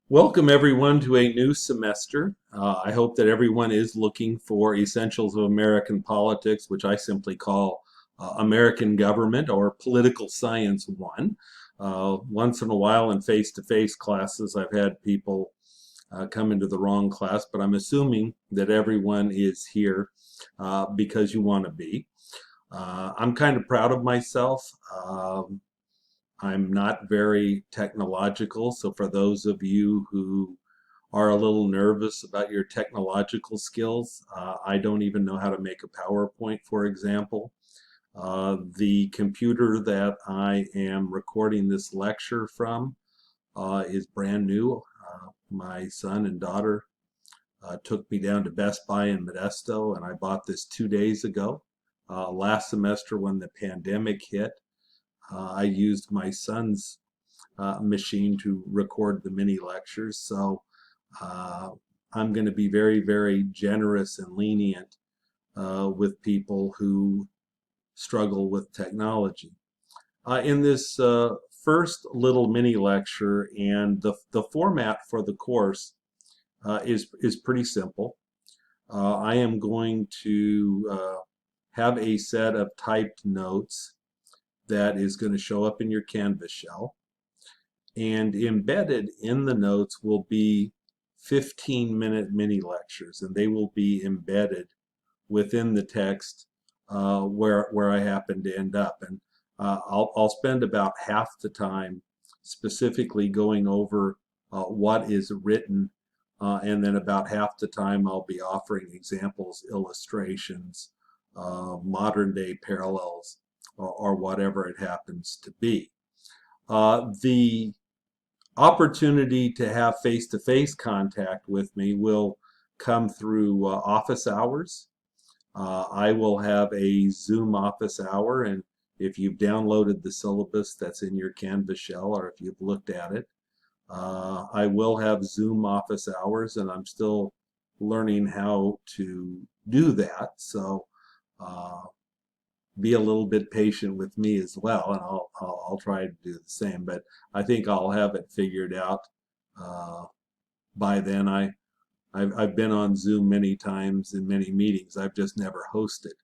Welcome everyone to a new semester. I hope that everyone is looking for Essentials of American Politics, which I simply call American Government or Political Science 1. Once in a while in face-to-face classes, I've had people come into the wrong class, but I'm assuming that everyone is here because you want to be. I'm kind of proud of myself. I'm not very technological, so for those of you who are a little nervous about your technological skills, I don't even know how to make a PowerPoint, for example. The computer that I am recording this lecture from is brand new. My son and daughter took me down to Best Buy in Modesto, and I bought this 2 days ago. Last semester when the pandemic hit, I used my son's machine to record the mini lectures. So uh, I'm going to be very, very generous and lenient with people who struggle with technology. In this first little mini lecture, and the format for the course is pretty simple. I am going to have a set of typed notes that is going to show up in your Canvas shell. And embedded in the notes will be 15-minute mini lectures, and they will be embedded within the text where I happen to end up. And I'll spend about half the time specifically going over what is written, and then about half the time I'll be offering examples, illustrations, modern day parallels, or whatever it happens to be. The opportunity to have face-to-face contact with me will come through office hours. I will have a Zoom office hour, and if you've downloaded the syllabus that's in your Canvas shell, or if you've looked at it, I will have Zoom office hours, and I'm still learning how to do that. So uh, be a little bit patient with me as well, and I'll try to do the same. But I think I'll have it figured out by then. I've been on Zoom many times in many meetings. I've just never hosted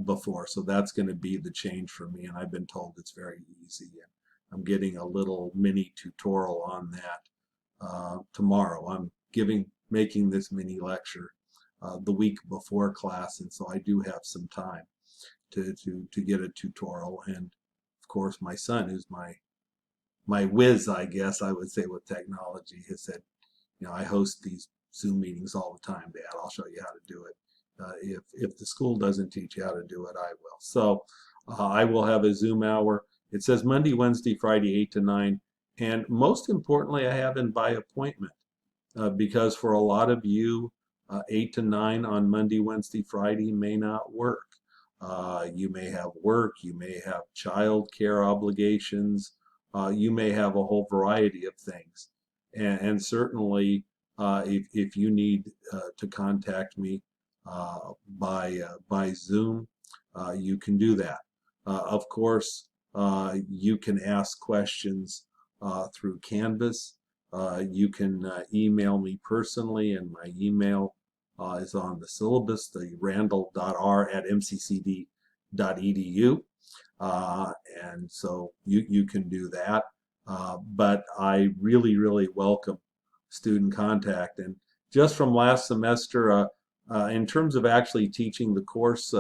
before, so that's going to be the change for me. And I've been told it's very easy. And I'm getting a little mini tutorial on that tomorrow. I'm making this mini lecture the week before class, and so I do have some time to get a tutorial. And of course, my son, who's my whiz, I guess I would say, with technology, has said, I host these Zoom meetings all the time, Dad. I'll show you how to do it. If the school doesn't teach you how to do it, I will. So I will have a Zoom hour. It says Monday, Wednesday, Friday, 8 to 9. And most importantly, I have in by appointment because for a lot of you, 8 to 9 on Monday, Wednesday, Friday may not work. You may have work, you may have child care obligations, you may have a whole variety of things. And certainly, if you need to contact me by Zoom, you can do that. Of course, you can ask questions through Canvas. You can email me personally, and my email is on the syllabus, the randall.r@mccd.edu. And so you can do that. But I really, really welcome student contact. And just from last semester, in terms of actually teaching the course,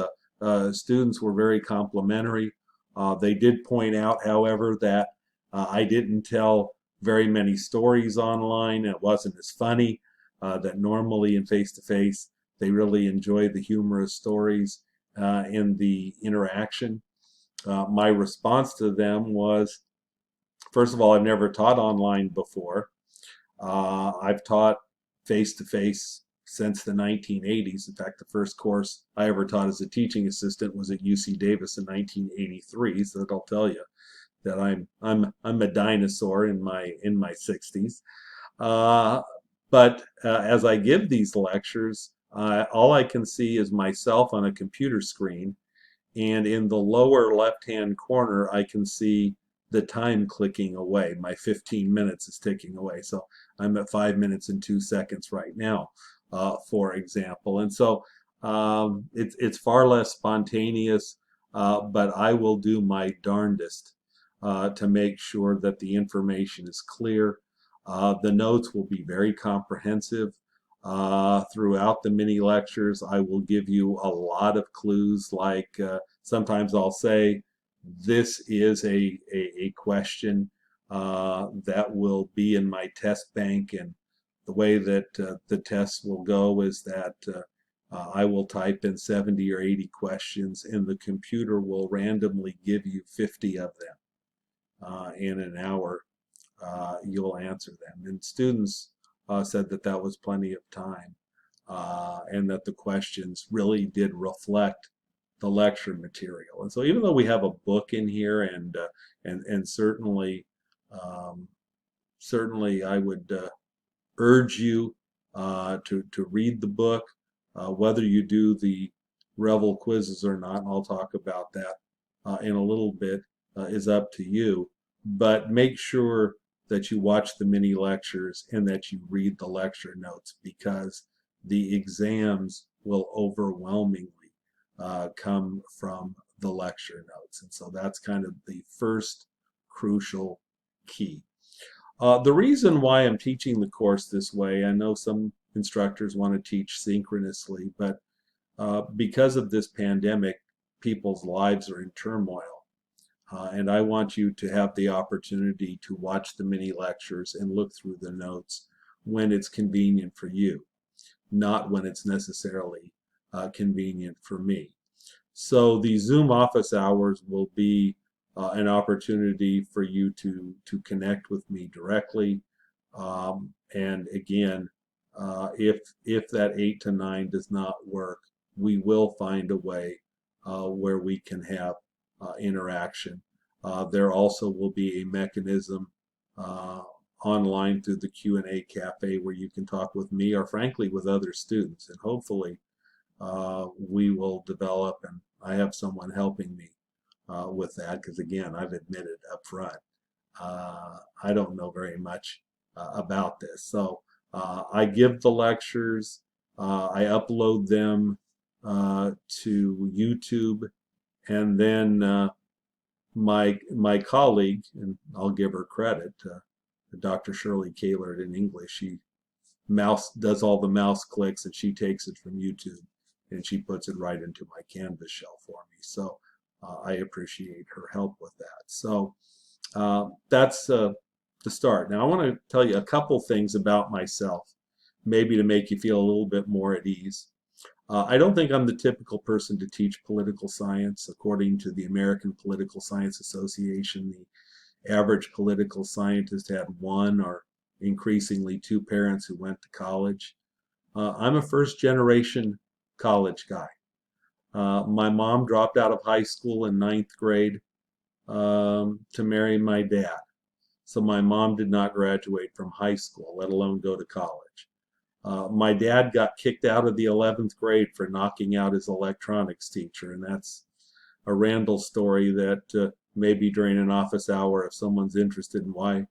students were very complimentary. They did point out, however, that I didn't tell very many stories online. It wasn't as funny. That normally in face-to-face, they really enjoy the humorous stories in the interaction. My response to them was, first of all, I've never taught online before. I've taught face-to-face since the 1980s. In fact, the first course I ever taught as a teaching assistant was at UC Davis in 1983. So that'll tell you that I'm a dinosaur in my 60s. But as I give these lectures, all I can see is myself on a computer screen, and in the lower left-hand corner, I can see the time clicking away. My 15 minutes is ticking away. So I'm at 5 minutes and 2 seconds right now, for example. And so it's far less spontaneous, but I will do my darndest to make sure that the information is clear. The notes will be very comprehensive. Throughout the mini lectures, I will give you a lot of clues, like sometimes I'll say, this is a question that will be in my test bank, and the way that the tests will go is that I will type in 70 or 80 questions, and the computer will randomly give you 50 of them. In an hour, you'll answer them. And students said that that was plenty of time, and that the questions really did reflect the lecture material. And so even though we have a book in here, and certainly I would urge you to read the book, whether you do the Revel quizzes or not, and I'll talk about that in a little bit, is up to you. But make sure that you watch the mini lectures and that you read the lecture notes, because the exams will overwhelmingly come from the lecture notes. And so that's kind of the first crucial key. The reason why I'm teaching the course this way, I know some instructors want to teach synchronously, but because of this pandemic, people's lives are in turmoil. And I want you to have the opportunity to watch the mini lectures and look through the notes when it's convenient for you, not when it's necessarily convenient for me. So the Zoom office hours will be an opportunity for you to connect with me directly. And again, if that 8 to 9 does not work, we will find a way where we can have interaction. There also will be a mechanism online through the Q&A cafe where you can talk with me, or frankly with other students, and hopefully we will develop, and I have someone helping me with that, because again, I've admitted up front, I don't know very much about this. So I give the lectures, I upload them to YouTube, and then my colleague, and I'll give her credit, Dr. Shirley Kahlert in English, she does all the mouse clicks, and she takes it from YouTube and she puts it right into my Canvas shell for me. So I appreciate her help with that. So that's the start. Now I want to tell you a couple things about myself, maybe to make you feel a little bit more at ease. I don't think I'm the typical person to teach political science. According to the American Political Science Association, the average political scientist had one or increasingly two parents who went to college. I'm a first generation college guy. My mom dropped out of high school in 9th grade to marry my dad. So my mom did not graduate from high school, let alone go to college. My dad got kicked out of the 11th grade for knocking out his electronics teacher, and that's a Randall story that maybe during an office hour, if someone's interested in why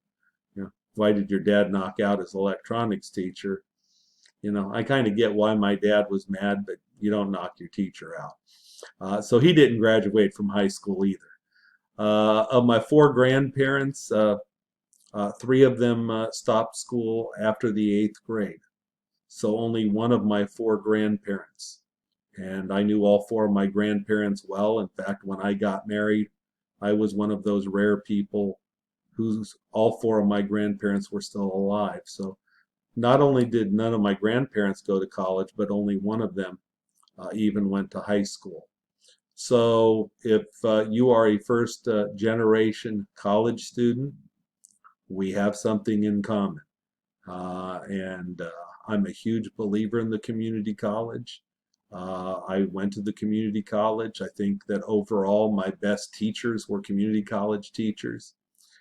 did your dad knock out his electronics teacher, I kind of get why my dad was mad, but you don't knock your teacher out. So he didn't graduate from high school either. Of my 4 grandparents, 3 of them stopped school after the 8th grade. So only one of my 4 grandparents. And I knew all 4 of my grandparents well. In fact, when I got married, I was one of those rare people whose all 4 of my grandparents were still alive. So not only did none of my grandparents go to college, but only one of them even went to high school. So if you are a first generation college student, we have something in common. And I'm a huge believer in the community college. I went to the community college. I think that overall my best teachers were community college teachers.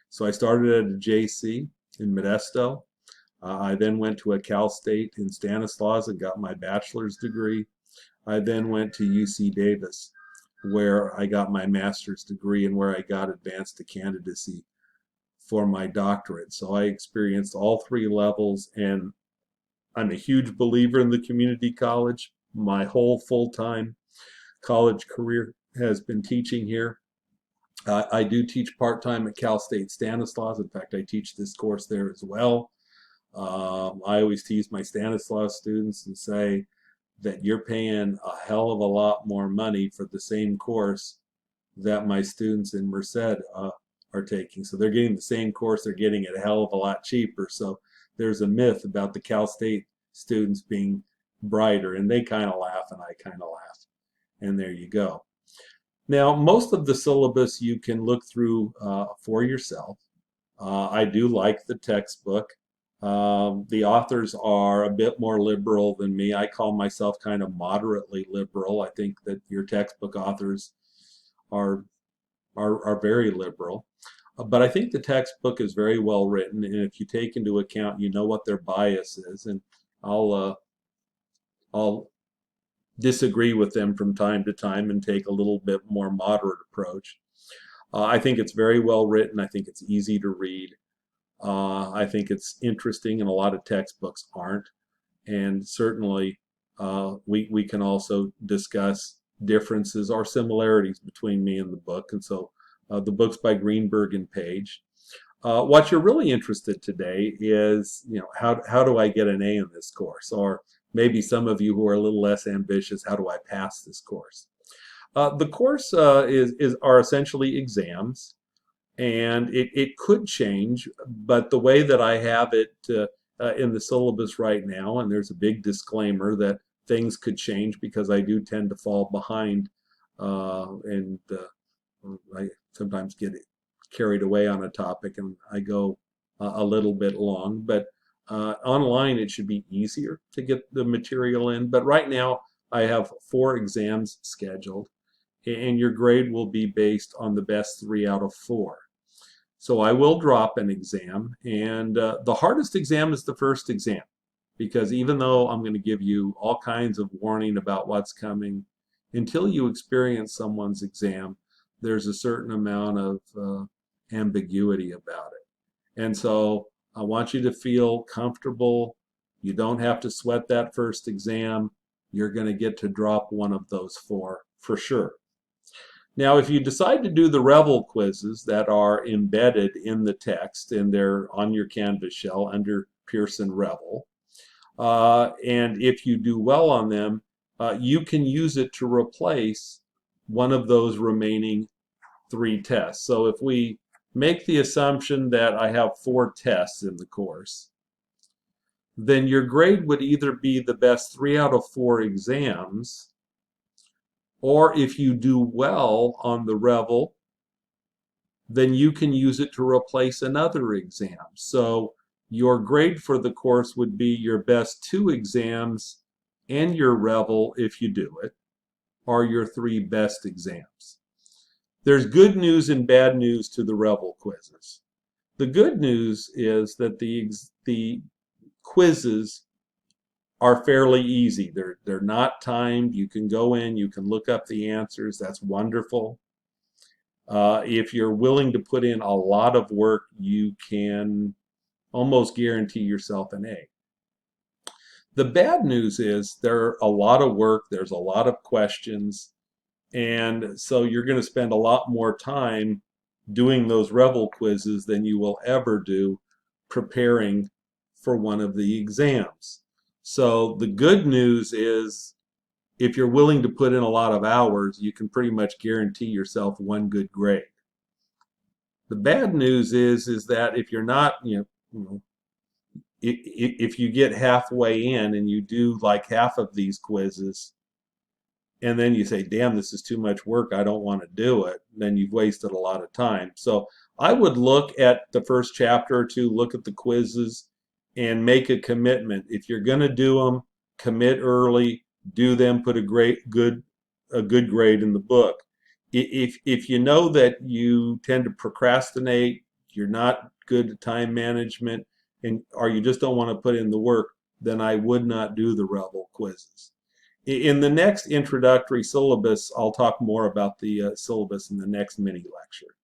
So I started at a JC in Modesto. I then went to a Cal State in Stanislaus and got my bachelor's degree. I then went to UC Davis, where I got my master's degree and where I got advanced to candidacy for my doctorate. So I experienced all three levels, and I'm a huge believer in the community college. My whole full-time college career has been teaching here. I do teach part-time at Cal State Stanislaus. In fact, I teach this course there as well. I always tease my Stanislaus students and say that you're paying a hell of a lot more money for the same course that my students in Merced are taking. So they're getting the same course, they're getting it a hell of a lot cheaper. So there's a myth about the Cal State students being brighter, and they kind of laugh and I kind of laugh. And there you go. Now, most of the syllabus you can look through for yourself. I do like the textbook. The authors are a bit more liberal than me. I call myself kind of moderately liberal. I think that your textbook authors are very liberal. But I think the textbook is very well written, and if you take into account, you know what their bias is, and I'll disagree with them from time to time and take a little bit more moderate approach. I think it's very well written. I think it's easy to read. I think it's interesting, and a lot of textbooks aren't. And certainly, we can also discuss differences or similarities between me and the book. And so, the book's by Greenberg and Page. What you're really interested today is, how do I get an A in this course? Or maybe some of you who are a little less ambitious, how do I pass this course? The course are essentially exams, and it could change, but the way that I have it in the syllabus right now, and there's a big disclaimer that things could change because I do tend to fall behind, and I sometimes get carried away on a topic and I go a little bit long, but online it should be easier to get the material in. But right now I have 4 exams scheduled, and your grade will be based on the best 3 out of 4. So I will drop an exam, and the hardest exam is the first exam, because even though I'm going to give you all kinds of warning about what's coming, until you experience someone's exam, there's a certain amount of ambiguity about it. And so I want you to feel comfortable. You don't have to sweat that first exam. You're going to get to drop one of those 4 for sure. Now, if you decide to do the Revel quizzes that are embedded in the text, and they're on your Canvas shell under Pearson Revel, and if you do well on them, you can use it to replace one of those remaining 3 tests. So if we make the assumption that I have 4 tests in the course, then your grade would either be the best 3 out of 4 exams, or if you do well on the Revel, then you can use it to replace another exam. So your grade for the course would be your best 2 exams and your Revel if you do it, or your 3 best exams. There's good news and bad news to the Revel quizzes. The good news is that the quizzes are fairly easy. They're not timed. You can go in, you can look up the answers. That's wonderful. If you're willing to put in a lot of work, you can almost guarantee yourself an A. The bad news is there's a lot of work, there's a lot of questions, and so you're going to spend a lot more time doing those Revel quizzes than you will ever do preparing for one of the exams. So the good news is, if you're willing to put in a lot of hours, you can pretty much guarantee yourself one good grade. The bad news is that if you're not, if you get halfway in and you do like half of these quizzes, and then you say, damn, this is too much work, I don't want to do it, then you've wasted a lot of time. So I would look at the first chapter or 2, look at the quizzes, and make a commitment. If you're going to do them, commit early, do them, put a good grade in the book. If you know that you tend to procrastinate, you're not good at time management, or you just don't want to put in the work, then I would not do the Revel quizzes. In the next introductory syllabus, I'll talk more about the syllabus in the next mini lecture.